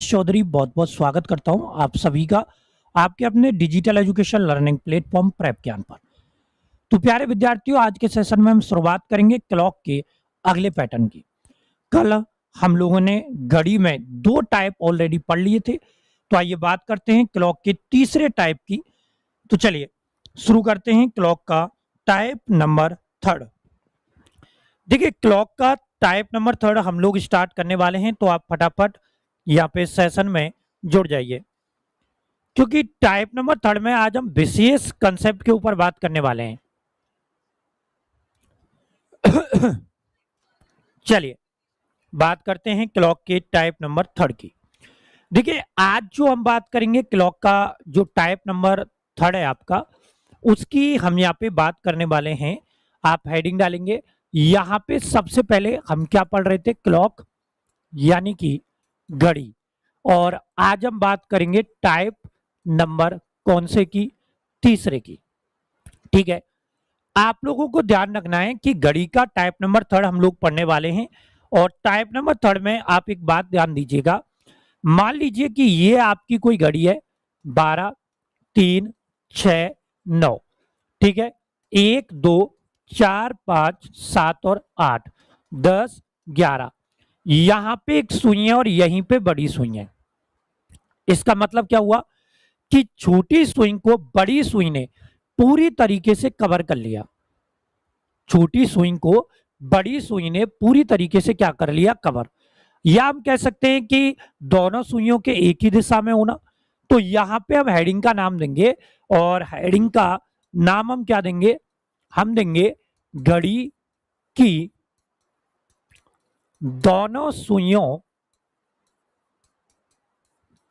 लोकेश चौधरी बहुत बहुत स्वागत करता हूं आप सभी का आपके अपने digital education learning platform prep ज्ञान पर। तो प्यारे विद्यार्थियों, आज के सेशन में हम शुरुआत करेंगे क्लॉक के अगले पैटर्न की। कल हम लोगों ने घड़ी में दो टाइप ऑलरेडी पढ़ लिए थे, तो आइए बात करते हैं क्लॉक के तीसरे टाइप की। तो चलिए शुरू करते हैं क्लॉक का टाइप नंबर थर्ड। देखिए, क्लॉक का टाइप नंबर थर्ड हम लोग स्टार्ट करने वाले हैं, तो आप फटाफट यहाँ पे सेशन में जुड़ जाइए, क्योंकि टाइप नंबर थर्ड में आज हम विशेष कंसेप्ट के ऊपर बात करने वाले हैं। चलिए बात करते हैं क्लॉक के टाइप नंबर थर्ड की। देखिए, आज जो हम बात करेंगे क्लॉक का जो टाइप नंबर थर्ड है आपका, उसकी हम यहाँ पे बात करने वाले हैं। आप हेडिंग डालेंगे, यहाँ पे सबसे पहले हम क्या पढ़ रहे थे, क्लॉक यानी कि घड़ी। और आज हम बात करेंगे टाइप नंबर कौन से की, तीसरे की। ठीक है, आप लोगों को ध्यान रखना है कि घड़ी का टाइप नंबर थर्ड हम लोग पढ़ने वाले हैं। और टाइप नंबर थर्ड में आप एक बात ध्यान दीजिएगा, मान लीजिए कि ये आपकी कोई घड़ी है 12, 3, 6, 9। ठीक है, 1, 2, 4, 5, 7 और 8, 10, 11। यहां पे एक सुई है और यहीं पे बड़ी सुई है। इसका मतलब क्या हुआ कि छोटी सुई को बड़ी सुई ने पूरी तरीके से कवर कर लिया। छोटी सुई को बड़ी सुई ने पूरी तरीके से क्या कर लिया, कवर। या हम कह सकते हैं कि दोनों सुइयों के एक ही दिशा में होना। तो यहां पे हम हेडिंग का नाम देंगे, और हेडिंग का नाम हम क्या देंगे, हम देंगे घड़ी की दोनों सुइयों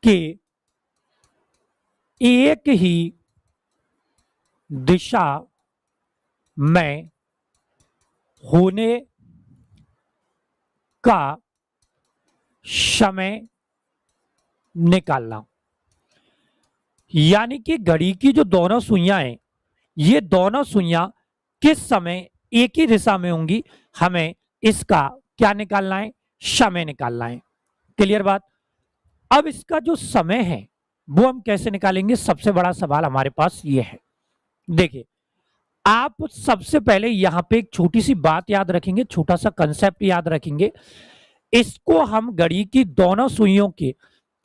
के एक ही दिशा में होने का समय निकालना। यानी कि घड़ी की जो दोनों सुइयां हैं, ये दोनों सुइयां किस समय एक ही दिशा में होंगी, हमें इसका क्या निकालना है, समय निकालना है। क्लियर बात। अब इसका जो समय है वो हम कैसे निकालेंगे, सबसे बड़ा सवाल हमारे पास ये है। देखिए, आप सबसे पहले यहां पे एक छोटी सी बात याद रखेंगे, छोटा सा कंसेप्ट याद रखेंगे। इसको हम घड़ी की दोनों सुइयों के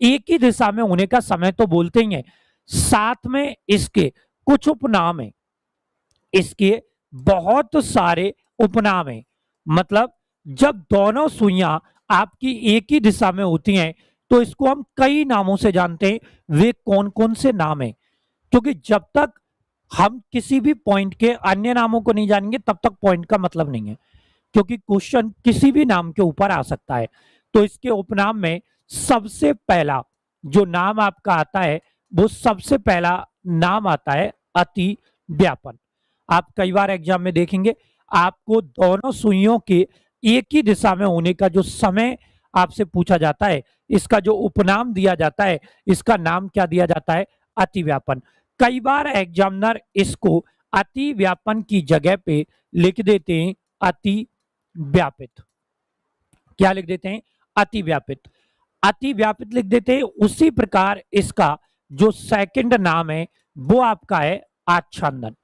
एक ही दिशा में होने का समय तो बोलते ही हैं, साथ में इसके कुछ उपनाम है, इसके बहुत सारे उपनाम है। मतलब जब दोनों सुइयां आपकी एक ही दिशा में होती हैं, तो इसको हम कई नामों से जानते हैं। वे कौन कौन से नाम है, क्योंकि जब तक हम किसी भी पॉइंट के अन्य नामों को नहीं जानेंगे तब तक पॉइंट का मतलब नहीं है, क्योंकि क्वेश्चन किसी भी नाम के ऊपर आ सकता है। तो इसके उपनाम में सबसे पहला जो नाम आपका आता है, वो सबसे पहला नाम आता है अति व्यापन। आप कई बार एग्जाम में देखेंगे, आपको दोनों सुइयों के एक ही दिशा में होने का जो समय आपसे पूछा जाता है, इसका जो उपनाम दिया जाता है, इसका नाम क्या दिया जाता है, अति व्यापन। कई बार एग्जामिनर इसको अति व्यापन की जगह पे लिख देते हैं अति व्यापित। क्या लिख देते हैं, अति व्यापित। अति व्यापित लिख देते हैं। उसी प्रकार इसका जो सेकंड नाम है वो आपका है आच्छादन।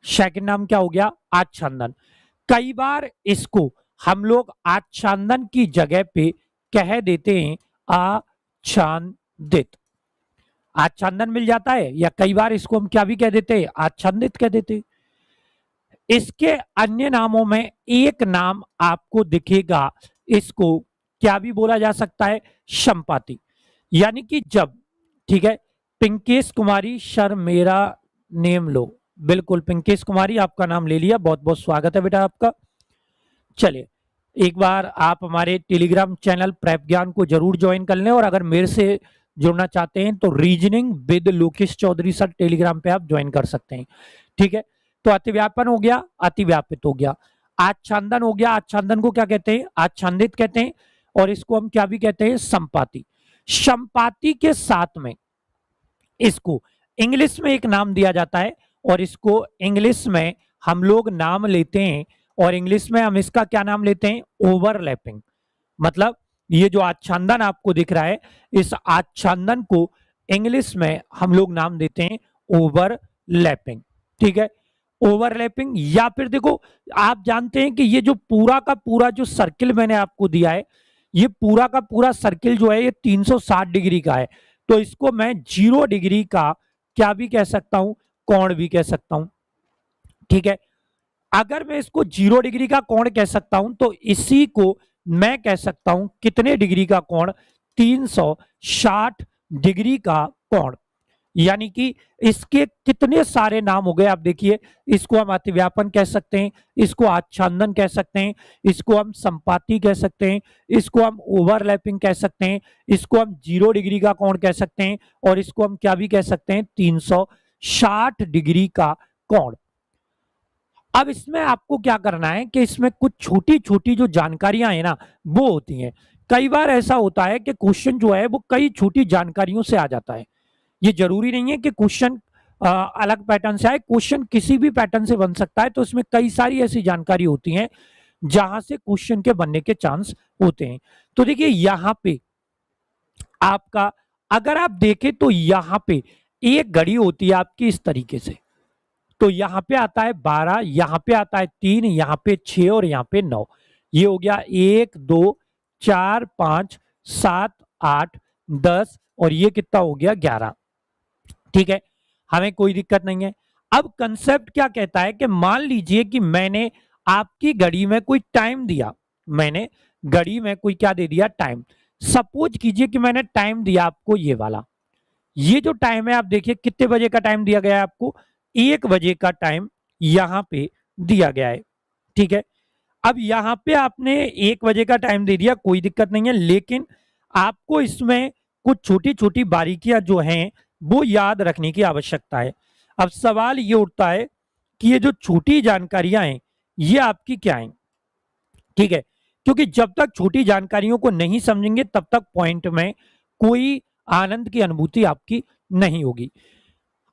सेकंड नाम क्या हो गया, आच्छादन। कई बार इसको हम लोग आच्छादन की जगह पे कह देते हैं आच्छादित। आच्छादन मिल जाता है, या कई बार इसको हम क्या भी कह देते हैं, आच्छादित कह देते हैं। इसके अन्य नामों में एक नाम आपको दिखेगा, इसको क्या भी बोला जा सकता है, संपाति। यानी कि जब, ठीक है, पिंकेश कुमारी सर मेरा नेम लो। बिल्कुल पिंकेश कुमारी, आपका नाम ले लिया, बहुत बहुत स्वागत है बेटा आपका। चलिए, एक बार आप हमारे टेलीग्राम चैनल प्रेप ज्ञान को जरूर ज्वाइन कर लें, और अगर मेरे से जुड़ना चाहते हैं तो reasoning with Lokesh Chaudhary sir Telegram पे आप ज्वाइन कर सकते हैं। ठीक है, तो अतिव्यापन हो गया, अतिव्यापित हो गया, आच्छादन हो गया। आच्छादन को क्या कहते हैं, आच्छादित कहते हैं। और इसको हम क्या भी कहते हैं, संपाति। संपाति के साथ में इसको इंग्लिश में एक नाम दिया जाता है, और इसको इंग्लिश में हम लोग नाम लेते हैं, और इंग्लिश में हम इसका क्या नाम लेते हैं, ओवरलैपिंग। मतलब ये जो आच्छादन आपको दिख रहा है, इस आच्छादन को इंग्लिश में हम लोग नाम देते हैं ओवरलैपिंग। ठीक है, ओवरलैपिंग। या फिर देखो, आप जानते हैं कि ये जो पूरा का पूरा जो सर्किल मैंने आपको दिया है, ये पूरा का पूरा सर्किल जो है ये 360 डिग्री का है, तो इसको मैं 0 डिग्री का क्या भी कह सकता हूं, कोण भी कह सकता हूं। ठीक है, अगर मैं इसको 0 डिग्री का कोण कह सकता हूं तो इसी को मैं कह सकता हूं कितने डिग्री का कोण, 360 डिग्री का कोण। यानी कि इसके कितने सारे नाम हो गए आप देखिए, इसको हम अतिव्यापन कह सकते हैं, इसको आच्छादन कह सकते हैं, इसको हम संपाती कह सकते हैं, इसको हम ओवरलैपिंग कह सकते हैं, इसको हम 0 डिग्री का कोण कह सकते हैं, और इसको हम क्या भी कह सकते हैं, 360 डिग्री का कोण। अब इसमें आपको क्या करना है कि इसमें कुछ छोटी छोटी जो जानकारियां है ना वो होती हैं। कई बार ऐसा होता है कि क्वेश्चन जो है वो कई छोटी जानकारियों से आ जाता है। ये जरूरी नहीं है कि क्वेश्चन अलग पैटर्न से आए, क्वेश्चन किसी भी पैटर्न से बन सकता है, तो इसमें कई सारी ऐसी जानकारी होती हैं जहां से क्वेश्चन के बनने के चांस होते हैं। तो देखिए यहां पे आपका, अगर आप देखें तो यहां पे एक घड़ी होती है आपकी इस तरीके से, तो यहां पे आता है 12, यहां पे आता है 3, यहां पे 6 और यहां पे 9। ये हो गया 1 2 4 5 7 8 10 और ये कितना हो गया 11। ठीक है, हमें कोई दिक्कत नहीं है। अब कंसेप्ट क्या कहता है कि मान लीजिए कि मैंने आपकी घड़ी में कोई टाइम दिया, मैंने घड़ी में कोई क्या दे दिया, टाइम। सपोज कीजिए कि मैंने टाइम दिया आपको ये वाला, ये जो टाइम है आप देखिए कितने बजे का टाइम दिया गया है आपको, 1 बजे का टाइम यहां पे दिया गया है। ठीक है, अब यहां पे आपने 1 बजे का टाइम दे दिया, कोई दिक्कत नहीं है, लेकिन आपको इसमें कुछ छोटी छोटी बारीकियां जो हैं वो याद रखने की आवश्यकता है। अब सवाल ये उठता है कि ये जो छोटी जानकारियां हैं ये आपकी क्या हैं। ठीक है, क्योंकि जब तक छोटी जानकारियों को नहीं समझेंगे तब तक पॉइंट में कोई आनंद की अनुभूति आपकी नहीं होगी।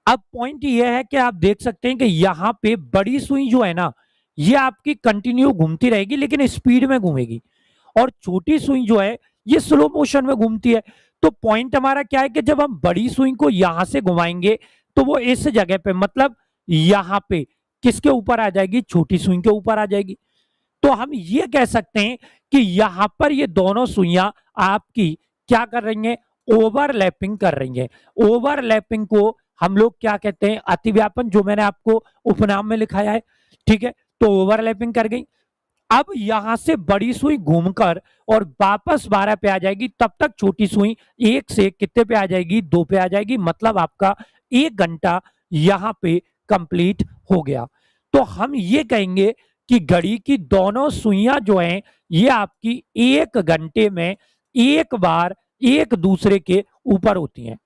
अब पॉइंट ये है कि आप देख सकते हैं कि यहां पे बड़ी सुई जो है ना ये आपकी कंटिन्यू घूमती रहेगी लेकिन स्पीड में घूमेगी, और छोटी सुई जो है ये स्लो मोशन में घूमती है। तो पॉइंट हमारा क्या है कि जब हम बड़ी सुई को यहां से घुमाएंगे तो वो इस जगह पे, मतलब यहां पे किसके ऊपर आ जाएगी, छोटी सुई के ऊपर आ जाएगी। तो हम ये कह सकते हैं कि यहां पर ये दोनों सुइयां आपकी क्या कर रही हैं, ओवरलैपिंग कर रही हैं। ओवरलैपिंग को हम लोग क्या कहते हैं, अतिव्यापन, जो मैंने आपको उपनाम में लिखाया है। ठीक है, तो ओवरलैपिंग कर गई। अब यहां से बड़ी सुई घूमकर और वापस 12 पे आ जाएगी, तब तक छोटी सुई 1 से कितने पे आ जाएगी, 2 पे आ जाएगी, मतलब आपका 1 घंटा यहां पे कंप्लीट हो गया। तो हम ये कहेंगे कि घड़ी की दोनों सुइयां जो हैं ये आपकी 1 घंटे में एक बार एक दूसरे के ऊपर होती हैं।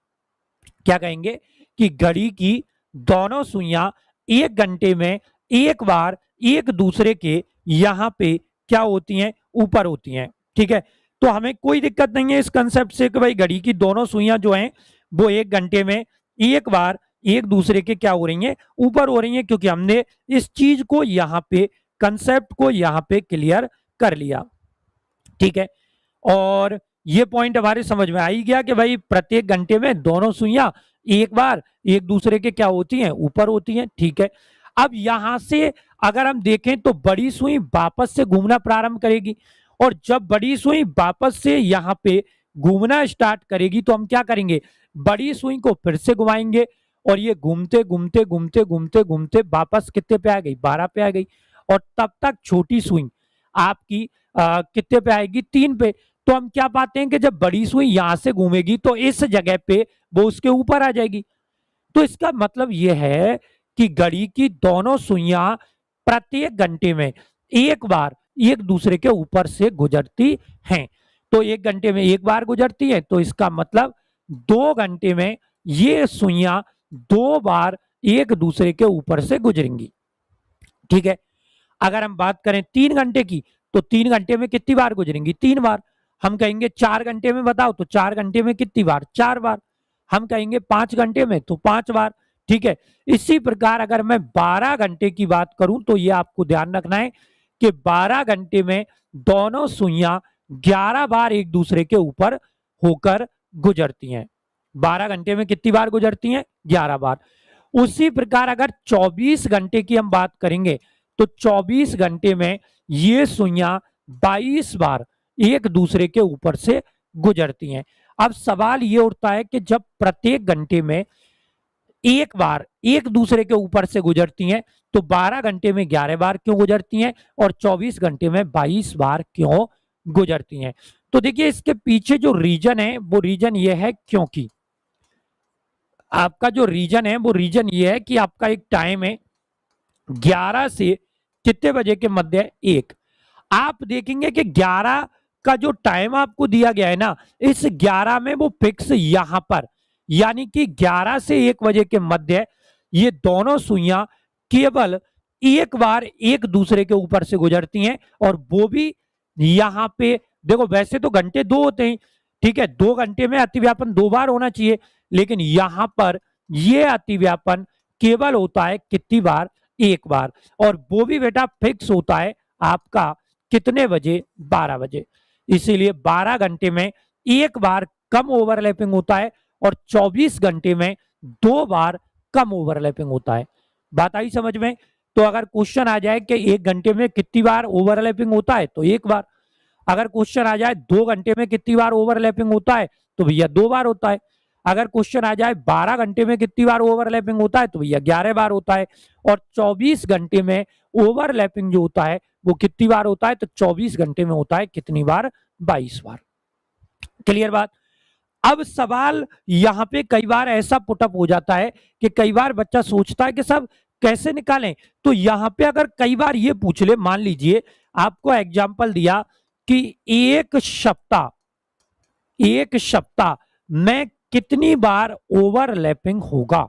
क्या कहेंगे कि घड़ी की दोनों सुइयां 1 घंटे में एक बार एक दूसरे के यहां पे क्या होती हैं, ऊपर होती हैं। ठीक है, तो हमें कोई दिक्कत नहीं है इस कंसेप्ट से कि भाई घड़ी की दोनों सुइयां जो हैं वो 1 घंटे में एक बार एक दूसरे के क्या हो रही हैं, ऊपर हो रही हैं, क्योंकि हमने इस चीज को यहां पे, कंसेप्ट को यहां पे क्लियर कर लिया। ठीक है, और ये पॉइंट हमारे समझ में आ ही गया कि भाई प्रत्येक घंटे में दोनों सुइयां एक बार एक दूसरे के क्या होती हैं, ऊपर होती हैं। ठीक है, अब यहां से अगर हम देखें तो बड़ी सुई वापस से घूमना प्रारंभ करेगी, और जब बड़ी सुई वापस से यहां पे घूमना स्टार्ट करेगी तो हम क्या करेंगे, बड़ी सुई को फिर से घुमाएंगे, और ये घूमते घूमते घूमते घूमते घूमते वापस कितने पे आ गई, 12 पे आ गई, और तब तक छोटी सुई आपकी कितने पे आएगी, 3 पे। तो हम क्या पाते हैं कि जब बड़ी सुई यहां से घूमेगी तो इस जगह पे वो उसके ऊपर आ जाएगी। तो इसका मतलब यह है कि घड़ी की दोनों सुइयां प्रत्येक घंटे में एक बार एक दूसरे के ऊपर से गुजरती हैं। तो 1 घंटे में एक बार गुजरती है, तो इसका मतलब 2 घंटे में ये सुइयां 2 बार एक दूसरे के ऊपर से गुजरेंगी। ठीक है, अगर हम बात करें 3 घंटे की, तो 3 घंटे में कितनी बार गुजरेंगी, 3 बार। हम कहेंगे 4 घंटे में बताओ, तो 4 घंटे में कितनी बार, 4 बार। हम कहेंगे 5 घंटे में, तो 5 बार। ठीक है, इसी प्रकार अगर मैं 12 घंटे की बात करूं तो ये आपको ध्यान रखना है कि 12 घंटे में दोनों सुइयां 11 बार एक दूसरे के ऊपर होकर गुजरती हैं। 12 घंटे में कितनी बार गुजरती हैं? 11 बार। उसी प्रकार अगर 24 घंटे की हम बात करेंगे तो 24 घंटे में ये सुइयां 22 बार एक दूसरे के ऊपर से गुजरती हैं। अब सवाल ये उठता है कि जब प्रत्येक घंटे में एक बार एक दूसरे के ऊपर से गुजरती हैं तो 12 घंटे में 11 बार क्यों गुजरती हैं और 24 घंटे में 22 बार क्यों गुजरती हैं? तो देखिए इसके पीछे जो रीजन है वो रीजन ये है क्योंकि आपका जो रीजन है वो रीजन ये है कि आपका एक टाइम है 11 से कितने बजे के मध्य है? 1। आप देखेंगे कि 11 का जो टाइम आपको दिया गया है ना, इस 11 में वो फिक्स यहां पर यानी कि 11 से 1 बजे के मध्य ये दोनों सुइयां केवल एक बार एक दूसरे के ऊपर से गुजरती हैं और वो भी यहां पे देखो वैसे तो घंटे 2 होते हैं, ठीक है, 2 घंटे में अतिव्यापन 2 बार होना चाहिए, लेकिन यहां पर ये अतिव्यापन केवल होता है कितनी बार? 1 बार, और वो भी बेटा फिक्स होता है आपका कितने बजे? 12 बजे। इसीलिए 12 घंटे में एक बार कम ओवरलैपिंग होता है और 24 घंटे में 2 बार कम ओवरलैपिंग होता है। बात आई समझ में? तो अगर क्वेश्चन आ जाए कि 1 घंटे में कितनी बार ओवरलैपिंग होता है तो 1 बार। अगर क्वेश्चन आ जाए 2 घंटे में कितनी बार ओवरलैपिंग होता है तो भैया 2 बार होता है। अगर क्वेश्चन आ जाए 12 घंटे में कितनी बार ओवरलैपिंग होता है तो भैया 11 बार होता है। और 24 घंटे में ओवरलैपिंग जो होता है वो कितनी बार होता है? तो 24 घंटे में होता है कितनी बार? 22 बार। क्लियर बात? अब सवाल यहां पे कई बार ऐसा पुटअप हो जाता है कि कई बार बच्चा सोचता है कि सब कैसे निकालें, तो यहां पे अगर कई बार ये पूछ ले, मान लीजिए आपको एग्जाम्पल दिया कि एक सप्ताह में कितनी बार ओवरलैपिंग होगा।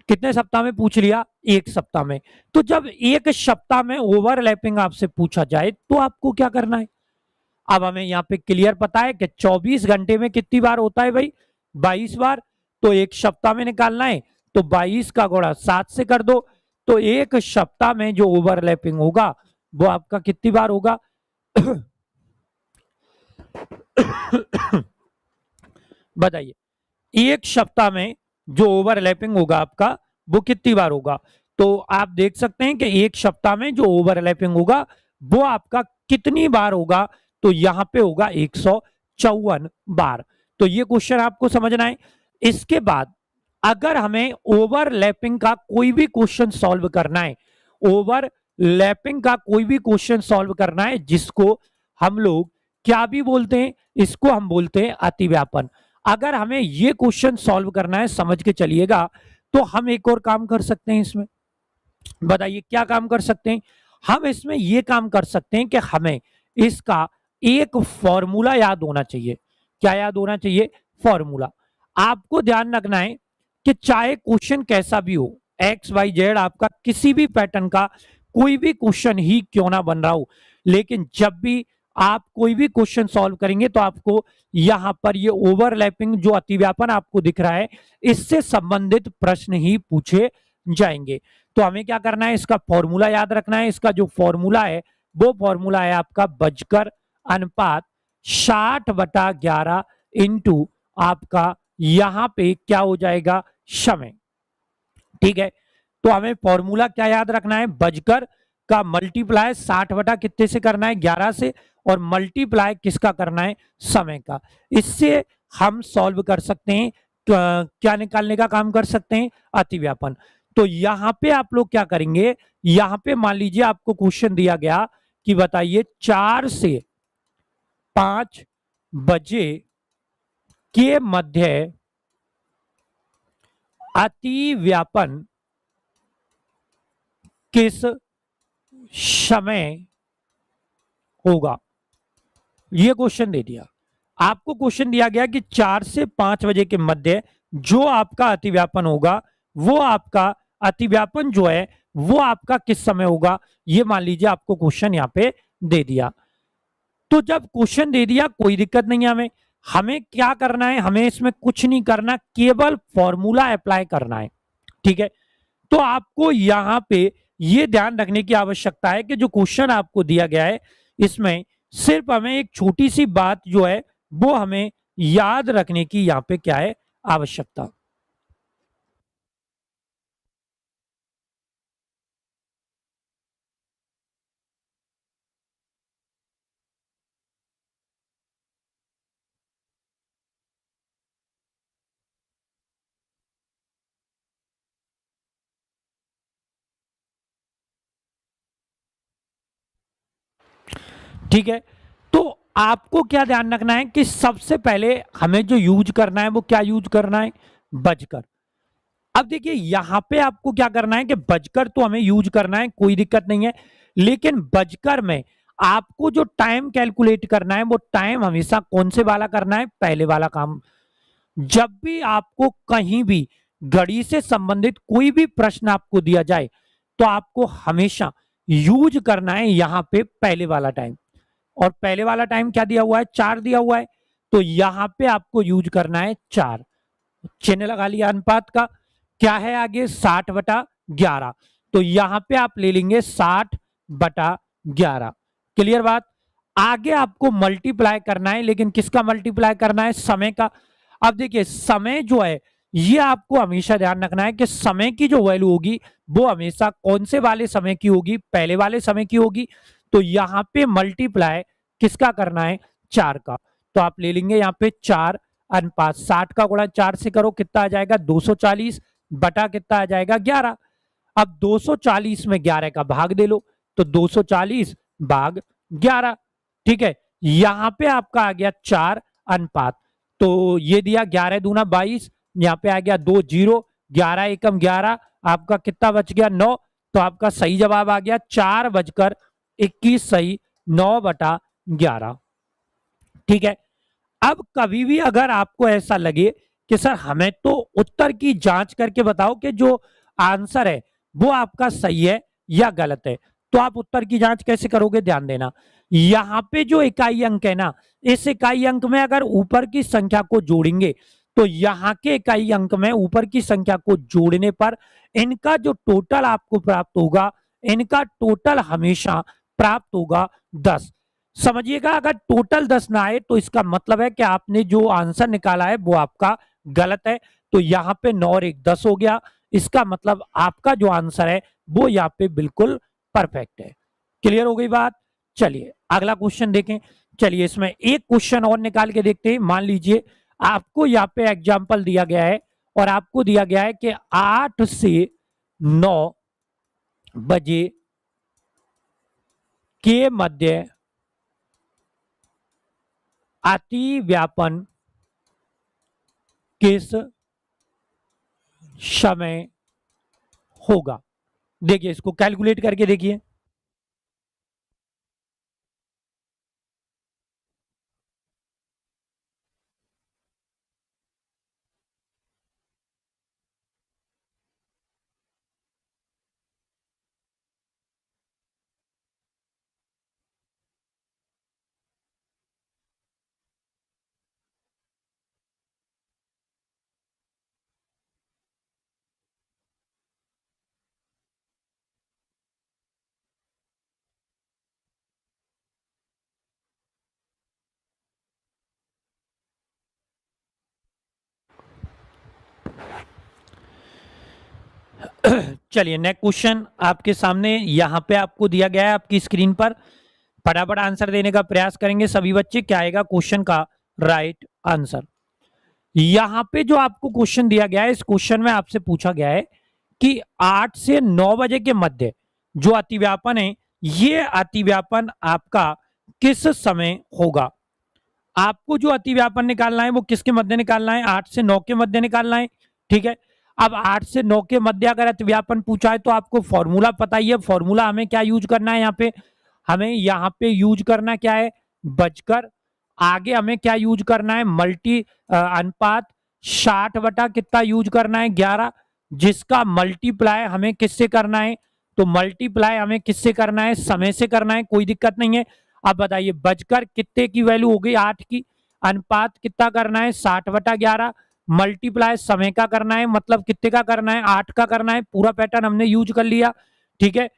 कितने सप्ताह में पूछ लिया? 1 सप्ताह में। तो जब 1 सप्ताह में ओवरलैपिंग आपसे पूछा जाए तो आपको क्या करना है? अब हमें यहाँ पे क्लियर पता है कि 24 घंटे में कितनी बार होता है भाई? 22 बार। तो 1 सप्ताह में निकालना है तो 22 का गुणा 7 से कर दो, तो 1 सप्ताह में जो ओवरलैपिंग होगा वो आपका कितनी बार होगा? बताइए, 1 सप्ताह में जो ओवरलैपिंग होगा आपका वो कितनी बार होगा? तो आप देख सकते हैं कि 1 सप्ताह में जो ओवरलैपिंग होगा वो आपका कितनी बार होगा? तो यहां पे होगा 154 बार। तो ये क्वेश्चन आपको समझना है। इसके बाद अगर हमें ओवरलैपिंग का कोई भी क्वेश्चन सॉल्व करना है, ओवरलैपिंग का कोई भी क्वेश्चन सॉल्व करना है जिसको हम लोग क्या भी बोलते हैं, इसको हम बोलते हैं अतिव्यापन। अगर हमें ये क्वेश्चन सॉल्व करना है, समझ के चलिएगा, तो हम एक और काम कर सकते हैं इसमें। बताइए क्या काम कर सकते हैं? हम इसमें ये काम कर सकते हैं कि हमें इसका एक फॉर्मूला याद होना चाहिए। क्या याद होना चाहिए? फॉर्मूला। आपको ध्यान रखना है कि चाहे क्वेश्चन कैसा भी हो, एक्स वाई जेड आपका किसी भी पैटर्न का कोई भी क्वेश्चन ही क्यों ना बन रहा हो, लेकिन जब भी आप कोई भी क्वेश्चन सॉल्व करेंगे तो आपको यहां पर ये ओवरलैपिंग जो अतिव्यापन आपको दिख रहा है इससे संबंधित प्रश्न ही पूछे जाएंगे। तो हमें क्या करना है? इसका फॉर्मूला याद रखना है। इसका जो फॉर्मूला है वो फॉर्मूला है आपका बजकर अनुपात 60/11 इंटू आपका यहां पे क्या हो जाएगा? समय। ठीक है, तो हमें फॉर्मूला क्या याद रखना है? बजकर का मल्टीप्लाई 60 बटा कितने से करना है? 11 से, और मल्टीप्लाई किसका करना है? समय का। इससे हम सॉल्व कर सकते हैं, क्या निकालने का काम कर सकते हैं? अतिव्यापन। तो यहां पे आप लोग क्या करेंगे? यहां पे मान लीजिए आपको क्वेश्चन दिया गया कि बताइए 4 से 5 बजे के मध्य अतिव्यापन किस समय होगा? ये क्वेश्चन दे दिया आपको। क्वेश्चन दिया गया कि 4 से 5 बजे के मध्य जो आपका अतिव्यापन होगा वो आपका अतिव्यापन जो है वो आपका किस समय होगा? ये मान लीजिए आपको क्वेश्चन यहां पे दे दिया। तो जब क्वेश्चन दे दिया कोई दिक्कत नहीं है, हमें क्या करना है? हमें इसमें कुछ नहीं करना, केवल फॉर्मूला अप्लाई करना है। ठीक है, तो आपको यहां पे ये ध्यान रखने की आवश्यकता है कि जो क्वेश्चन आपको दिया गया है इसमें सिर्फ हमें एक छोटी सी बात जो है वो हमें याद रखने की यहाँ पे क्या है, आवश्यकता। ठीक है, तो आपको क्या ध्यान रखना है कि सबसे पहले हमें जो यूज करना है वो क्या यूज करना है, बजकर। अब देखिए यहां पे आपको क्या करना है कि बजकर तो हमें यूज करना है, कोई दिक्कत नहीं है, लेकिन बजकर में आपको जो टाइम कैलकुलेट करना है वो टाइम हमेशा कौन से वाला करना है, पहले वाला काम। जब भी आपको कहीं भी घड़ी से संबंधित कोई भी प्रश्न आपको दिया जाए तो आपको हमेशा यूज करना है यहां पे पहले वाला टाइम। और पहले वाला टाइम क्या दिया हुआ है, 4 दिया हुआ है, तो यहां पे आपको यूज करना है 4। चिन्ह लगा लिया अनुपात का, क्या है आगे 60/11, तो यहां पे आप ले लेंगे 60/11। क्लियर बात। आगे आपको मल्टीप्लाई करना है, लेकिन किसका मल्टीप्लाई करना है, समय का। अब देखिए समय जो है ये आपको हमेशा ध्यान रखना है कि समय की जो वैल्यू होगी वो हमेशा कौन से वाले समय की होगी, पहले वाले समय की होगी। तो यहां पे मल्टीप्लाई किसका करना है, 4 का। तो आप ले लेंगे यहाँ पे 4 अनुपात 60 का गुणा 4 से करो, कितना आ जाएगा 240 बटा कितना आ जाएगा 11। अब 240 में 11 का भाग दे लो, तो 240 भाग 11। ठीक है, यहां पे आपका आ गया 4 अनुपात, तो ये दिया 11 दूना 22, यहाँ पे आ गया 2 0, 11 एकम 11, आपका कितना बच गया 9। तो आपका सही जवाब आ गया 4:21 सही, 9/11। ठीक है, अब कभी भी अगर आपको ऐसा लगे कि सर हमें तो उत्तर की जांच करके बताओ कि जो आंसर है वो आपका सही है या गलत है, तो आप उत्तर की जांच कैसे करोगे, ध्यान देना। यहां पे जो इकाई अंक है ना, इस इकाई अंक में अगर ऊपर की संख्या को जोड़ेंगे तो यहाँ के इकाई अंक में ऊपर की संख्या को जोड़ने पर इनका जो टोटल आपको प्राप्त होगा, इनका टोटल हमेशा प्राप्त होगा 10। समझिएगा, अगर टोटल 10 ना आए तो इसका मतलब है कि आपने जो आंसर निकाला है वो आपका गलत है। तो यहाँ पे 9 और 1 10 हो गया, इसका मतलब आपका जो आंसर है वो यहाँ पे बिल्कुल परफेक्ट है। क्लियर हो गई बात। चलिए अगला क्वेश्चन देखें। चलिए इसमें एक क्वेश्चन और निकाल के देखते हैं। मान लीजिए आपको यहाँ पे एग्जाम्पल दिया गया है और आपको दिया गया है कि 8 से 9 बजे के मध्य अति व्यापन किस समय होगा। देखिए इसको कैलकुलेट करके देखिए। चलिए नेक्स्ट क्वेश्चन आपके सामने यहां पे आपको दिया गया है आपकी स्क्रीन पर। फटाफट आंसर देने का प्रयास करेंगे सभी बच्चे, क्या आएगा क्वेश्चन का राइट आंसर। यहां पे जो आपको क्वेश्चन दिया गया है, इस क्वेश्चन में आपसे पूछा गया है कि 8 से 9 बजे के मध्य जो अतिव्यापन है, ये अतिव्यापन आपका किस समय होगा। आपको जो अतिव्यापन निकालना है वो किसके मध्य निकालना है, 8 से 9 के मध्य निकालना है। ठीक है, अब 8 से 9 के मध्य अगर अतिव्यापन पूछा है तो आपको फॉर्मूला पता ही है। फॉर्मूला हमें क्या यूज करना है, हमें यहाँ पे यूज करना क्या है, बजकर। आगे हमें क्या यूज करना है, मल्टी अनुपात 60 बटा कितना यूज करना है 11, जिसका मल्टीप्लाई हमें किससे करना है, तो मल्टीप्लाई हमें किससे करना है, समय से करना है, कोई दिक्कत नहीं है। अब बताइए बजकर कितने की वैल्यू हो गई 8 की, अनुपात कितना करना है 60/11, मल्टीप्लाई समय का करना है, मतलब कितने का करना है 8 का करना है। पूरा पैटर्न हमने यूज कर लिया। ठीक है,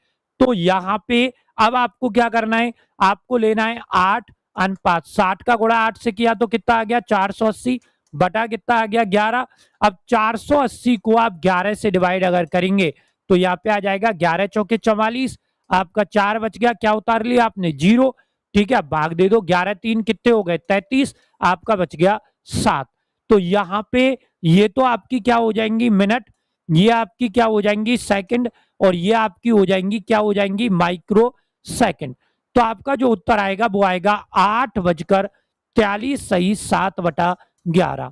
तो यहाँ पे अब आपको क्या करना है, आपको लेना है 8 अनुपात 60 का गुणा 8 से किया तो कितना आ गया 480 बटा कितना आ गया 11। अब 480 को आप 11 से डिवाइड अगर करेंगे तो यहाँ पे आ जाएगा 11 चौके 44, आपका 4 बच गया, क्या उतार लिया आपने 0। ठीक है, भाग दे दो, 11 3 कितने हो गए 33, आपका बच गया 7। तो यहाँ पे ये तो आपकी क्या हो जाएंगी मिनट, ये आपकी क्या हो जाएंगी सेकंड, और ये आपकी हो जाएंगी क्या हो जाएंगी माइक्रो सेकंड। तो आपका जो उत्तर आएगा वो आएगा 8:43 सही 7/11।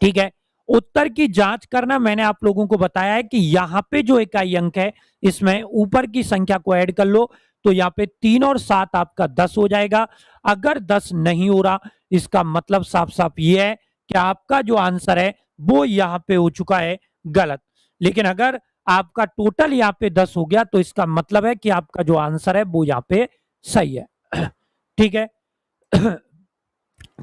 ठीक है, उत्तर की जांच करना मैंने आप लोगों को बताया है कि यहां पे जो इकाई अंक है इसमें ऊपर की संख्या को ऐड कर लो, तो यहाँ पे 3 और 7 आपका 10 हो जाएगा। अगर 10 नहीं हो रहा, इसका मतलब साफ साफ ये है कि आपका जो आंसर है वो यहाँ पे हो चुका है गलत। लेकिन अगर आपका टोटल यहाँ पे 10 हो गया तो इसका मतलब है कि आपका जो आंसर है वो यहाँ पे सही है। ठीक है,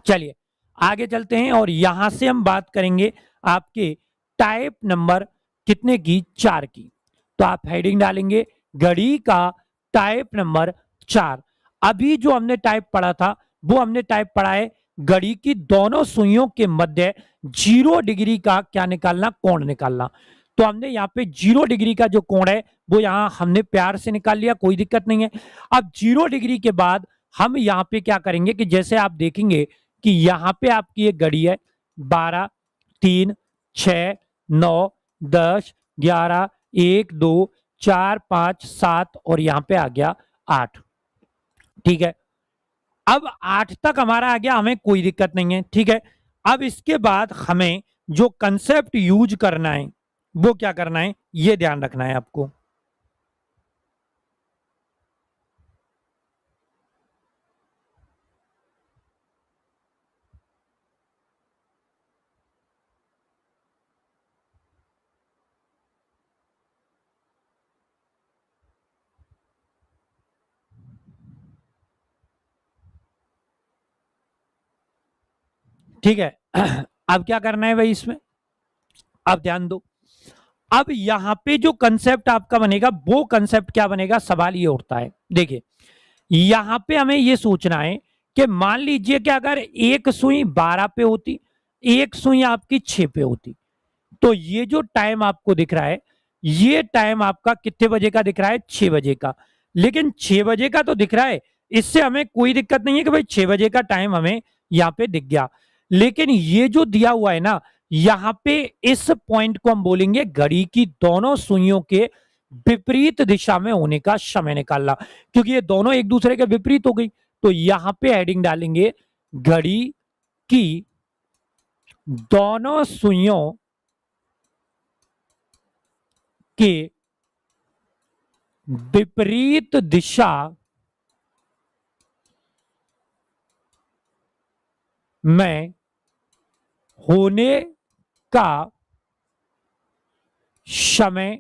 चलिए आगे चलते हैं और यहां से हम बात करेंगे आपके टाइप नंबर कितने की 4 की। तो आप हेडिंग डालेंगे घड़ी का टाइप नंबर 4। अभी जो हमने टाइप पढ़ा था वो हमने टाइप पढ़ा है घड़ी की दोनों सुइयों के मध्य 0 डिग्री का क्या निकालना, कोण निकालना। तो हमने यहाँ पे 0 डिग्री का जो कोण है वो यहाँ हमने प्यार से निकाल लिया, कोई दिक्कत नहीं है। अब 0 डिग्री के बाद हम यहाँ पे क्या करेंगे कि जैसे आप देखेंगे कि यहां पे आपकी एक घड़ी है 12 3 6 9 10 11 1 2 4 5 7 और यहां पे आ गया 8। ठीक है, अब 8 तक हमारा आ गया, हमें कोई दिक्कत नहीं है। ठीक है, अब इसके बाद हमें जो कंसेप्ट यूज करना है वो क्या करना है, ये ध्यान रखना है आपको। ठीक है, अब क्या करना है भाई इसमें, अब ध्यान दो। अब यहां पे जो कंसेप्ट आपका बनेगा वो कंसेप्ट क्या बनेगा, सवाल ये उठता है। देखिए यहां पे हमें ये सोचना है कि मान लीजिए कि अगर एक सुई 12 पे होती, एक सुई आपकी 6 पे होती, तो ये जो टाइम आपको दिख रहा है ये टाइम आपका कितने बजे का दिख रहा है, 6 बजे का। लेकिन 6 बजे का तो दिख रहा है, इससे हमें कोई दिक्कत नहीं है कि भाई 6 बजे का टाइम हमें यहाँ पे दिख गया। लेकिन ये जो दिया हुआ है ना, यहां पे इस पॉइंट को हम बोलेंगे घड़ी की दोनों सुइयों के विपरीत दिशा में होने का समय निकालना, क्योंकि ये दोनों एक दूसरे के विपरीत हो गई। तो यहां पे हेडिंग डालेंगे घड़ी की दोनों सुइयों के विपरीत दिशा में होने का समय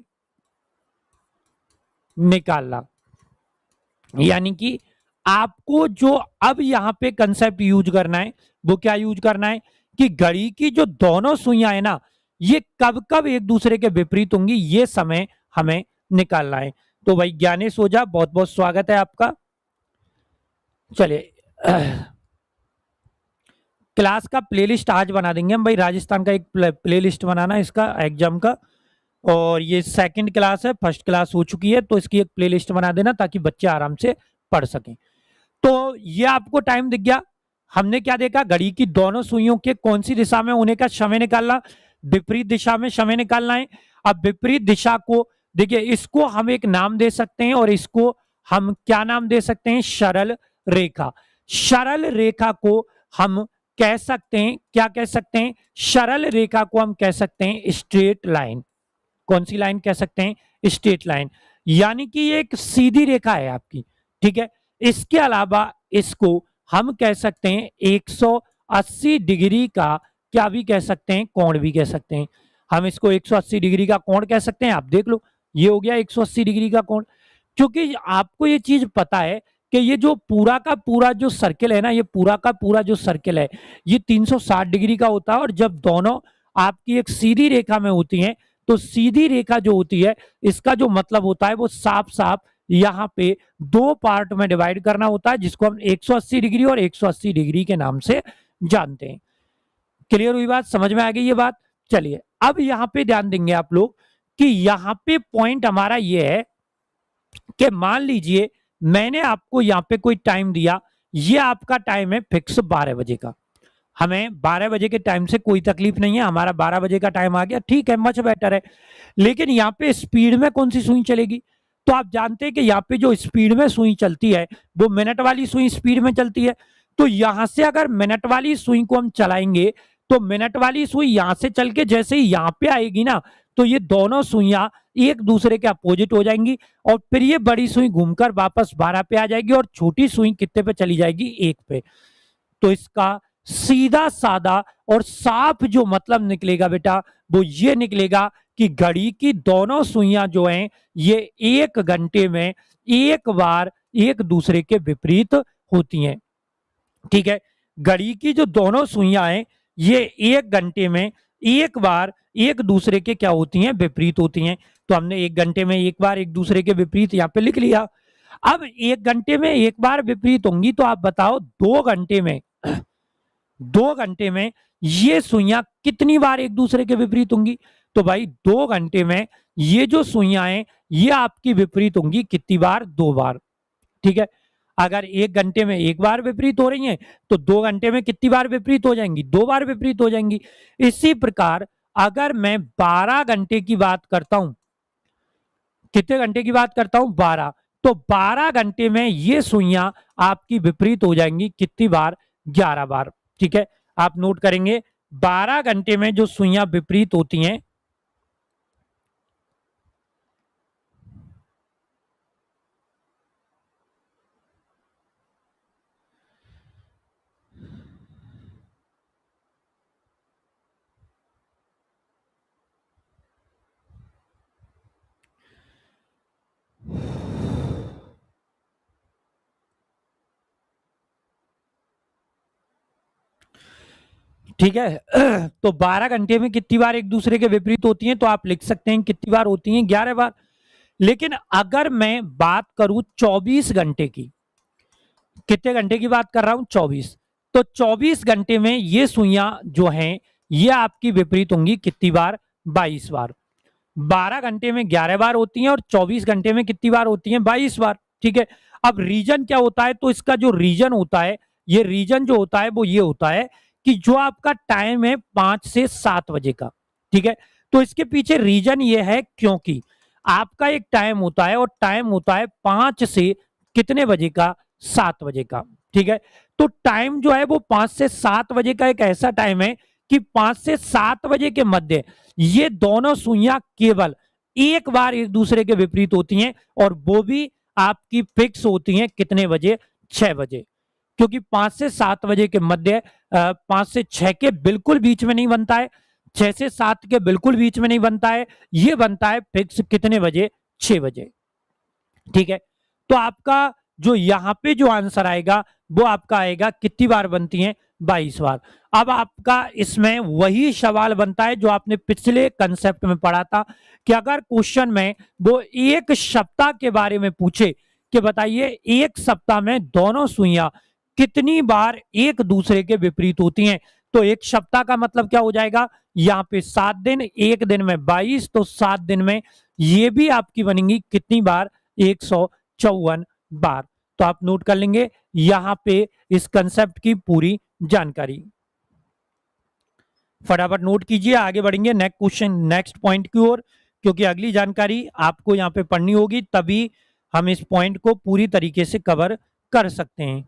निकालना। यानी कि आपको जो अब यहां पे कंसेप्ट यूज करना है वो क्या यूज करना है कि घड़ी की जो दोनों सुइयां है ना, ये कब कब एक दूसरे के विपरीत होंगी, ये समय हमें निकालना है। तो भाई ज्ञानेश ओझा बहुत बहुत स्वागत है आपका। चलिए क्लास का प्लेलिस्ट आज बना देंगे हम भाई, राजस्थान का एक प्लेलिस्ट बनाना इसका एग्जाम का। और ये सेकंड क्लास है, फर्स्ट क्लास हो चुकी है, तो इसकी एक प्लेलिस्ट बना देना ताकि बच्चे आराम से पढ़ सकें। तो ये आपको टाइम दिख गया, हमने क्या देखा, घड़ी की दोनों सुइयों के कौन सी दिशा में होने का समय निकालना, विपरीत दिशा में समय निकालना है। अब विपरीत दिशा को देखिए, इसको हम एक नाम दे सकते हैं और इसको हम क्या नाम दे सकते हैं, सरल रेखा। सरल रेखा को हम कह सकते हैं, क्या कह सकते हैं, सरल रेखा को हम कह सकते हैं स्ट्रेट लाइन। कौन सी लाइन कह सकते हैं, स्ट्रेट लाइन, यानी कि ये एक सीधी रेखा है आपकी। ठीक है, इसके अलावा इसको हम कह सकते हैं 180 डिग्री का क्या भी कह सकते हैं, कोण भी कह सकते हैं। हम इसको 180 डिग्री का कोण कह सकते हैं। आप देख लो ये हो गया 180 डिग्री का कोण। क्योंकि आपको ये चीज पता है कि ये जो पूरा का पूरा जो सर्किल है ना, ये पूरा का पूरा जो सर्किल है ये 360 डिग्री का होता है। और जब दोनों आपकी एक सीधी रेखा में होती हैं तो सीधी रेखा जो होती है इसका जो मतलब होता है वो साफ साफ यहाँ पे दो पार्ट में डिवाइड करना होता है, जिसको हम 180 डिग्री और 180 डिग्री के नाम से जानते हैं। क्लियर हुई बात, समझ में आ गई ये बात? चलिए अब यहाँ पे ध्यान देंगे आप लोग कि यहाँ पे पॉइंट हमारा ये है कि मान लीजिए मैंने आपको यहाँ पे कोई टाइम दिया, ये आपका टाइम है फिक्स 12 बजे का। हमें 12 बजे के टाइम से कोई तकलीफ नहीं है, हमारा 12 बजे का टाइम आ गया, ठीक है, मच बेटर है। लेकिन यहाँ पे स्पीड में कौन सी सुई चलेगी? तो आप जानते हैं कि यहाँ पे जो स्पीड में सुई चलती है वो मिनट वाली सुई स्पीड में चलती है। तो यहां से अगर मिनट वाली सुई को हम चलाएंगे तो मिनट वाली सुई यहां से चल के जैसे ही यहाँ पे आएगी ना, तो ये दोनों सुइयां एक दूसरे के अपोजिट हो जाएंगी और फिर ये बड़ी सुई घूमकर वापस 12 पे आ जाएगी और छोटी सुई कितने पे चली जाएगी? 1 पे। तो इसका सीधा साधा और साफ जो मतलब निकलेगा बेटा वो ये निकलेगा कि घड़ी की दोनों सुइयां जो हैं ये 1 घंटे में एक बार एक दूसरे के विपरीत होती हैं। ठीक है, घड़ी की जो दोनों सुइयां हैं ये 1 घंटे में एक बार एक दूसरे के क्या होती हैं? विपरीत होती हैं। तो हमने 1 घंटे में एक बार एक दूसरे के विपरीत यहाँ पे लिख लिया। अब 1 घंटे में एक बार विपरीत होंगी, तो आप बताओ 2 घंटे में 2 घंटे में ये सुइयां कितनी बार एक दूसरे के विपरीत होंगी? तो भाई 2 घंटे में ये जो सुइयां हैं ये आपकी विपरीत होंगी कितनी बार? 2 बार। ठीक है, अगर 1 घंटे में एक बार विपरीत हो रही हैं तो 2 घंटे में कितनी बार विपरीत हो जाएंगी? 2 बार विपरीत हो जाएंगी। इसी प्रकार अगर मैं 12 घंटे की बात करता हूं, कितने घंटे की बात करता हूं? 12। तो 12 घंटे में ये सुइयां आपकी विपरीत हो जाएंगी कितनी बार? 11 बार। ठीक है, आप नोट करेंगे 12 घंटे में जो सुइयां विपरीत होती हैं, ठीक है तो 12 घंटे में कितनी बार एक दूसरे के विपरीत होती हैं? तो आप लिख सकते हैं कितनी बार होती हैं? 11 बार। लेकिन अगर मैं बात करूं 24 घंटे की, कितने घंटे की बात कर रहा हूं? 24। तो 24 घंटे में ये सुइयां जो हैं ये आपकी विपरीत होंगी कितनी बार? 22 बार। 12 घंटे में 11 बार होती हैं और 24 घंटे में कितनी बार होती हैं? 22 बार। ठीक है, अब रीजन क्या होता है? तो इसका जो रीजन होता है, ये रीजन जो होता है वो ये होता है कि जो आपका टाइम है 5 से 7 बजे का। ठीक है, तो इसके पीछे रीजन ये है क्योंकि आपका एक टाइम होता है और टाइम होता है 5 से कितने बजे का? 7 बजे का। ठीक है, तो टाइम जो है वो 5 से 7 बजे का एक ऐसा टाइम है कि 5 से 7 बजे के मध्य ये दोनों सुइयां केवल एक बार एक दूसरे के विपरीत होती हैं और वो भी आपकी फिक्स होती हैं कितने बजे? 6 बजे। क्योंकि 5 से 7 बजे के मध्य 5 से 6 के बिल्कुल बीच में नहीं बनता है, 6 से 7 के बिल्कुल बीच में नहीं बनता है, ये बनता है फिक्स कितने बजे? 6 बजे। ठीक है, तो आपका जो यहां पे जो आंसर आएगा वो आपका आएगा कितनी बार बनती हैं? 22 बार। अब आपका इसमें वही सवाल बनता है जो आपने पिछले कंसेप्ट में पढ़ा था कि अगर क्वेश्चन में वो एक सप्ताह के बारे में पूछे कि बताइए एक सप्ताह में दोनों सुइयां कितनी बार एक दूसरे के विपरीत होती हैं, तो एक सप्ताह का मतलब क्या हो जाएगा? यहाँ पे 7 दिन, एक दिन में 22, तो 7 दिन में ये भी आपकी बनेंगी कितनी बार? 154 बार। तो आप नोट कर लेंगे यहां पे इस कंसेप्ट की पूरी जानकारी। फटाफट नोट कीजिए, आगे बढ़ेंगे नेक्स्ट क्वेश्चन, नेक्स्ट पॉइंट की ओर, क्योंकि अगली जानकारी आपको यहां पे पढ़नी होगी, तभी हम इस पॉइंट को पूरी तरीके से कवर कर सकते हैं।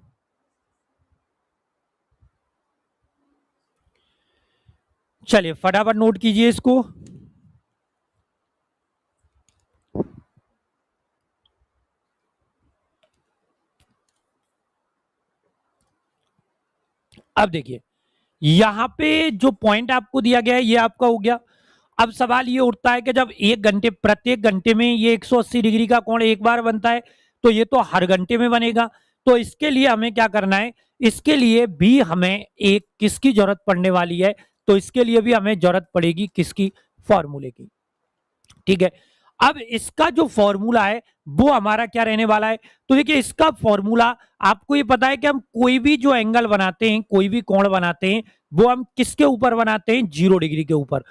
चलिए फटाफट नोट कीजिए इसको। अब देखिए यहां पे जो पॉइंट आपको दिया गया है ये आपका हो गया। अब सवाल ये उठता है कि जब एक घंटे, प्रत्येक घंटे में ये 180 डिग्री का कोण एक बार बनता है, तो ये तो हर घंटे में बनेगा। तो इसके लिए हमें क्या करना है? इसके लिए भी हमें एक किसकी जरूरत पड़ने वाली है? तो इसके लिए भी हमें जरूरत पड़ेगी किसकी? फॉर्मूले की। ठीक है, अब इसका जो फॉर्मूला है वो हमारा क्या रहने वाला है, तो देखिए इसका फॉर्मूला आपको ये पता है कि हम कोई भी जो एंगल बनाते हैं, कोई भी कोण बनाते हैं, वो हम किसके ऊपर बनाते हैं, 0 डिग्री के ऊपर।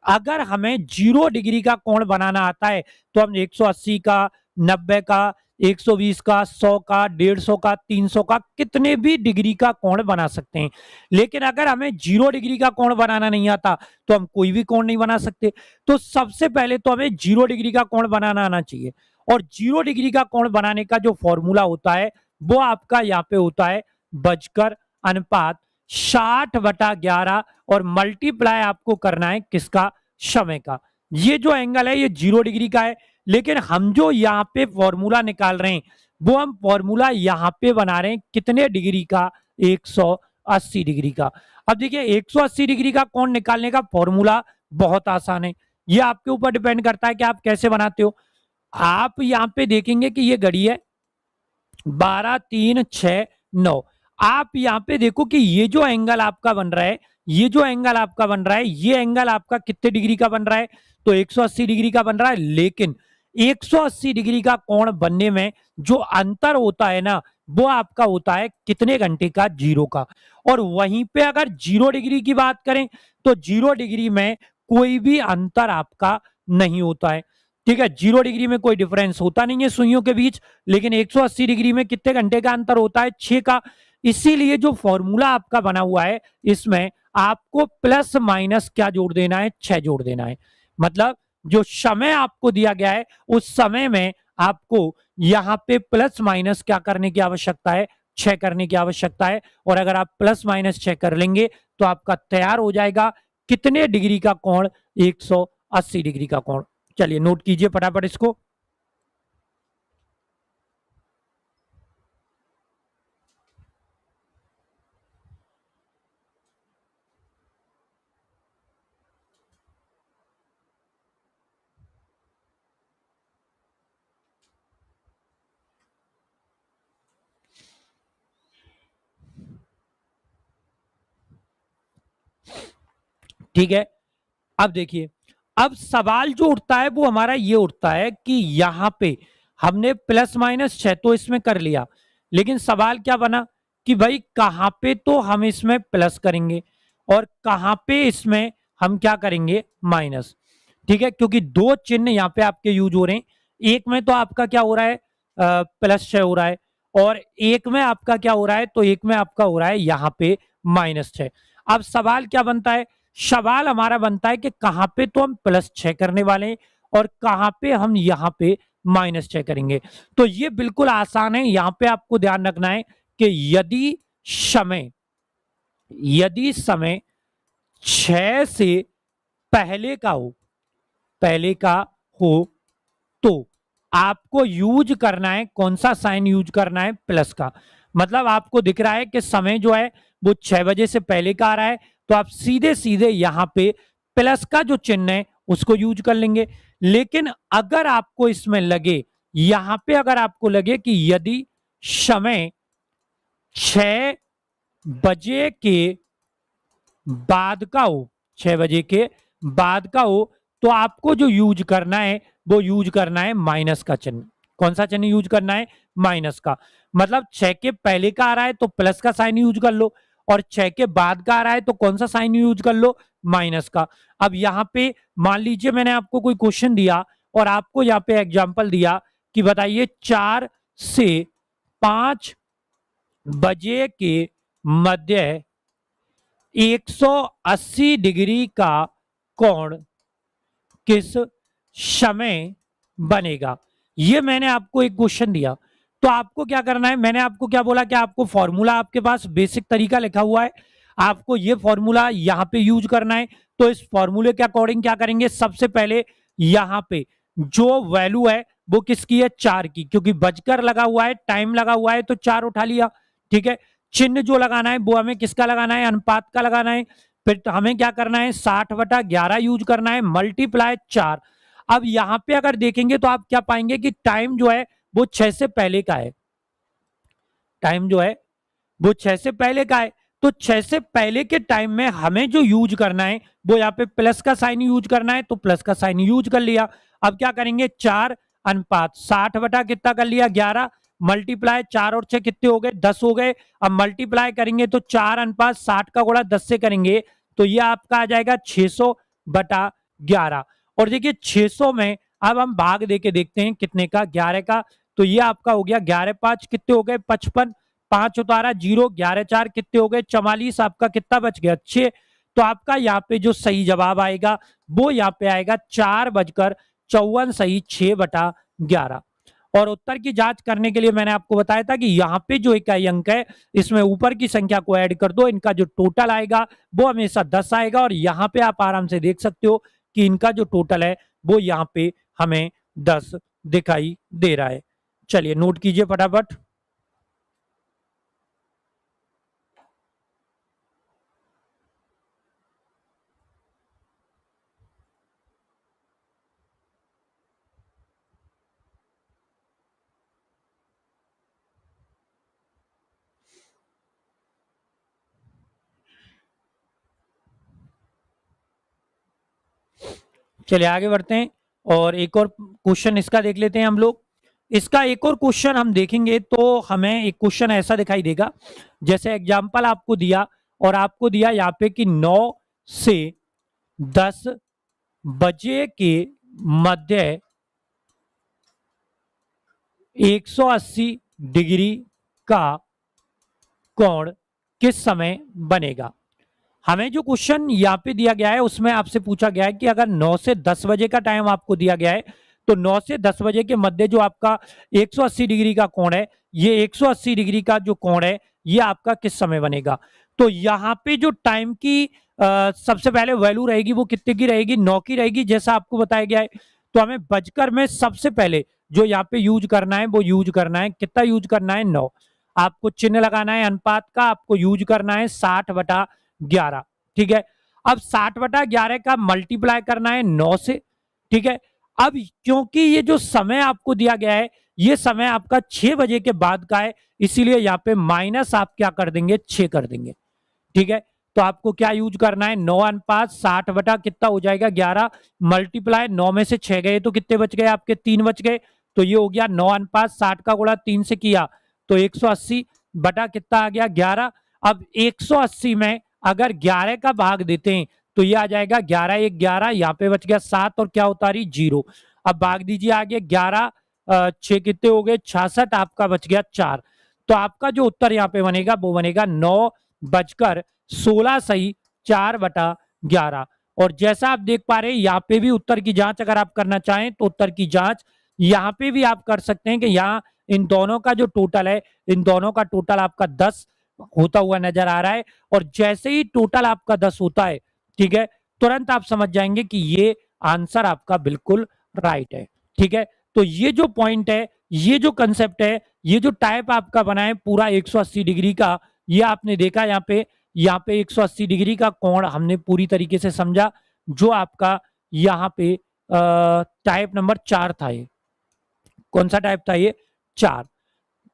अगर हमें 0 डिग्री का कोण बनाना आता है तो हम 180 का, 90 का, 120 का, 100 का, 150 का, 300 का, कितने भी डिग्री का कोण बना सकते हैं। लेकिन अगर हमें 0 डिग्री का कोण बनाना नहीं आता तो हम कोई भी कोण नहीं बना सकते। तो सबसे पहले तो हमें 0 डिग्री का कोण बनाना आना चाहिए, और 0 डिग्री का कोण बनाने का जो फॉर्मूला होता है वो आपका यहाँ पे होता है बजकर अनुपात 60/11, और मल्टीप्लाई आपको करना है किसका, समय का। ये जो एंगल है ये 0 डिग्री का है, लेकिन हम जो यहाँ पे फॉर्मूला निकाल रहे हैं वो हम फॉर्मूला यहाँ पे बना रहे हैं कितने डिग्री का, 180 डिग्री का। अब देखिए 180 डिग्री का कोण निकालने का फॉर्मूला बहुत आसान है, ये आपके ऊपर डिपेंड करता है कि आप कैसे बनाते हो। आप यहाँ पे देखेंगे कि ये घड़ी है 12, 3, 6, 9। आप यहाँ पे देखो कि ये जो एंगल आपका बन रहा है, ये जो एंगल आपका बन रहा है, ये एंगल आपका कितने डिग्री का बन रहा है, तो 180 डिग्री का बन रहा है। लेकिन 180 डिग्री का कोण बनने में जो अंतर होता है ना, वो आपका होता है कितने घंटे का, 0 का। और वहीं पे अगर 0 डिग्री की बात करें तो 0 डिग्री में कोई भी अंतर आपका नहीं होता है। ठीक है, 0 डिग्री में कोई डिफरेंस होता नहीं है सुइयों के बीच, लेकिन 180 डिग्री में कितने घंटे का अंतर होता है, 6 का। इसीलिए जो फॉर्मूला आपका बना हुआ है इसमें आपको प्लस माइनस क्या जोड़ देना है, 6 जोड़ देना है। मतलब जो समय आपको दिया गया है उस समय में आपको यहां पे प्लस माइनस क्या करने की आवश्यकता है, 6 करने की आवश्यकता है। और अगर आप प्लस माइनस 6 कर लेंगे तो आपका तैयार हो जाएगा कितने डिग्री का कोण, 180 डिग्री का कोण। चलिए नोट कीजिए फटाफट इसको। ठीक है, अब देखिए, अब सवाल जो उठता है वो हमारा ये उठता है कि यहां पे हमने प्लस माइनस 6 तो इसमें कर लिया, लेकिन सवाल क्या बना कि भाई कहां पे तो हम इसमें प्लस करेंगे और कहां पे इसमें हम क्या करेंगे, माइनस। ठीक है, क्योंकि दो चिन्ह यहाँ पे आपके यूज हो रहे हैं। एक में तो आपका क्या हो रहा है, प्लस 6 हो रहा है, और एक में आपका क्या हो रहा है, तो एक में आपका हो रहा है यहाँ पे -6। अब सवाल क्या बनता है, सवाल हमारा बनता है कि कहां पे तो हम +6 करने वाले हैं और कहां पे हम यहाँ पे -6 करेंगे। तो ये बिल्कुल आसान है, यहाँ पे आपको ध्यान रखना है कि यदि समय 6 से पहले का हो, पहले का हो तो आपको यूज करना है कौन सा साइन यूज करना है, प्लस का। मतलब आपको दिख रहा है कि समय जो है वो 6 बजे से पहले का आ रहा है, तो आप सीधे सीधे यहां पे प्लस का जो चिन्ह है उसको यूज कर लेंगे। लेकिन अगर आपको इसमें लगे, यहां पे अगर आपको लगे कि यदि समय 6 बजे के बाद का हो, 6 बजे के बाद का हो, तो आपको जो यूज करना है वो यूज करना है माइनस का चिन्ह। कौन सा चिन्ह यूज करना है, माइनस का। मतलब 6 के पहले का आ रहा है तो प्लस का साइन यूज कर लो, और 6 के बाद का आ रहा है तो कौन सा साइन यूज कर लो, माइनस का। अब यहां पे मान लीजिए मैंने आपको कोई क्वेश्चन दिया और आपको यहाँ पे एग्जाम्पल दिया कि बताइए 4 से 5 बजे के मध्य 180 डिग्री का कोण किस समय बनेगा। ये मैंने आपको एक क्वेश्चन दिया, तो आपको क्या करना है, मैंने आपको क्या बोला कि आपको फॉर्मूला, आपके पास बेसिक तरीका लिखा हुआ है, आपको ये फॉर्मूला यहां पे यूज करना है। तो इस फॉर्मूले के अकॉर्डिंग क्या करेंगे, सबसे पहले यहां पे जो वैल्यू है वो किसकी है, 4 की, क्योंकि बजकर लगा हुआ है, टाइम लगा हुआ है, तो 4 उठा लिया। ठीक है, चिन्ह जो लगाना है वो हमें किसका लगाना है, अनुपात का लगाना है। फिर हमें क्या करना है, 60/11 यूज करना है, मल्टीप्लाई 4। अब यहां पे अगर देखेंगे तो आप क्या पाएंगे कि टाइम जो है वो 6 से पहले का है, टाइम जो है वो 6 से पहले का है। तो 6 से पहले के टाइम में हमें जो यूज करना है वो यहाँ पे प्लस का साइन यूज करना है, तो प्लस का साइन यूज कर लिया। अब क्या करेंगे, 4 अनुपात 60 बटा कितना कर लिया 11, मल्टीप्लाई 4 और 6 कितने हो गए 10 हो गए। अब मल्टीप्लाई करेंगे तो 4 अनुपात 60 का गुणा 10 से करेंगे तो ये आपका आ जाएगा 600 बटा 11। और देखिए 600 में अब हम भाग देके देखते हैं कितने का, 11 का। तो ये आपका हो गया 11 5 कितने हो गए 55, 5 उतारा 0, 11 4 कितने हो गए 44, आपका कितना बच गया 6। तो आपका यहाँ पे जो सही जवाब आएगा वो यहाँ पे आएगा 4:54 सही 6/11। और उत्तर की जांच करने के लिए मैंने आपको बताया था कि यहाँ पे जो इकाई अंक है इसमें ऊपर की संख्या को ऐड कर दो, इनका जो टोटल आएगा वो हमेशा 10 आएगा। और यहाँ पे आप आराम से देख सकते हो कि इनका जो टोटल है वो यहाँ पे हमें 10 दिखाई दे रहा है। चलिए नोट कीजिए फटाफट। चलिए आगे बढ़ते हैं और एक और क्वेश्चन इसका देख लेते हैं हम लोग। इसका एक और क्वेश्चन हम देखेंगे तो हमें एक क्वेश्चन ऐसा दिखाई देगा, जैसे एग्जांपल आपको दिया और आपको दिया यहाँ पे कि 9 से 10 बजे के मध्य 180 डिग्री का कोण किस समय बनेगा। हमें जो क्वेश्चन यहाँ पे दिया गया है उसमें आपसे पूछा गया है कि अगर 9 से 10 बजे का टाइम आपको दिया गया है तो 9 से 10 बजे के मध्य जो आपका 180 डिग्री का कोण है, ये 180 डिग्री का जो कोण है ये आपका किस समय बनेगा। तो यहाँ पे जो टाइम की सबसे पहले वैल्यू रहेगी वो कितने की रहेगी 9 की रहेगी, जैसा आपको बताया गया है। तो हमें बजकर में सबसे पहले जो यहाँ पे यूज करना है वो यूज करना है, कितना यूज करना है 9। आपको चिन्ह लगाना है अनुपात का, आपको यूज करना है 60/11। ठीक है, अब 60/11 का मल्टीप्लाई करना है 9 से। ठीक है, अब क्योंकि ये जो समय आपको दिया गया है ये समय आपका 6 बजे के बाद का है, इसीलिए यहाँ पे माइनस आप क्या कर देंगे 6 कर देंगे। ठीक है, तो आपको क्या यूज करना है 9 अनुपात 60 बटा कितना हो जाएगा 11, मल्टीप्लाई 9 में से 6 गए तो कितने बच गए आपके 3 बच गए। तो ये हो गया 9 अनुपात 60 का गुणा 3 से किया तो 180 बटा कितना आ गया 11। अब 180 में अगर 11 का भाग देते हैं तो ये आ जाएगा 11 1 11, यहाँ पे बच गया 7 और क्या उतारी 0। अब भाग दीजिए आगे 11 6 कितने हो गए 66, आपका बच गया 4। तो आपका जो उत्तर यहाँ पे बनेगा वो बनेगा 9:16 सही 4/11। और जैसा आप देख पा रहे हैं यहाँ पे भी उत्तर की जांच अगर आप करना चाहें तो उत्तर की जांच यहाँ पे भी आप कर सकते हैं कि यहाँ इन दोनों का जो टोटल है, इन दोनों का टोटल आपका 10 होता हुआ नजर आ रहा है। और जैसे ही टोटल आपका 10 होता है, ठीक है, तुरंत आप समझ जाएंगे कि ये आंसर आपका बिल्कुल राइट है। ठीक है, तो ये जो पॉइंट है, ये जो कंसेप्ट है, ये जो टाइप आपका बना है पूरा 180 डिग्री का, ये आपने देखा यहाँ पे 180 डिग्री का कोण हमने पूरी तरीके से समझा, जो आपका यहाँ पे टाइप नंबर 4 था। ये कौन सा टाइप था ये 4।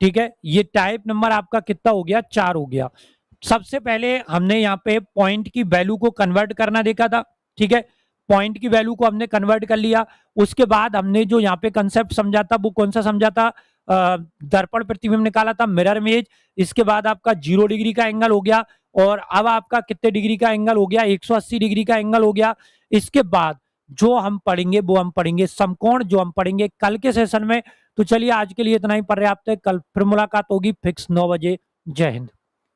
ठीक है, ये टाइप नंबर आपका कितना हो गया 4 हो गया। सबसे पहले हमने यहाँ पे पॉइंट की वैल्यू को कन्वर्ट करना देखा था। ठीक है, पॉइंट की वैल्यू को हमने कन्वर्ट कर लिया। उसके बाद हमने जो यहाँ पे कंसेप्ट समझा था वो कौन सा समझा था, दर्पण प्रतिबिंब निकाला था, मिरर इमेज। इसके बाद आपका 0 डिग्री का एंगल हो गया और अब आपका कितने डिग्री का एंगल हो गया 180 डिग्री का एंगल हो गया। इसके बाद जो हम पढ़ेंगे वो हम पढ़ेंगे समकोण, जो हम पढ़ेंगे कल के सेशन में। तो चलिए आज के लिए इतना ही पर्याप्त है, कल फिर मुलाकात होगी फिक्स 9 बजे। जय हिंद।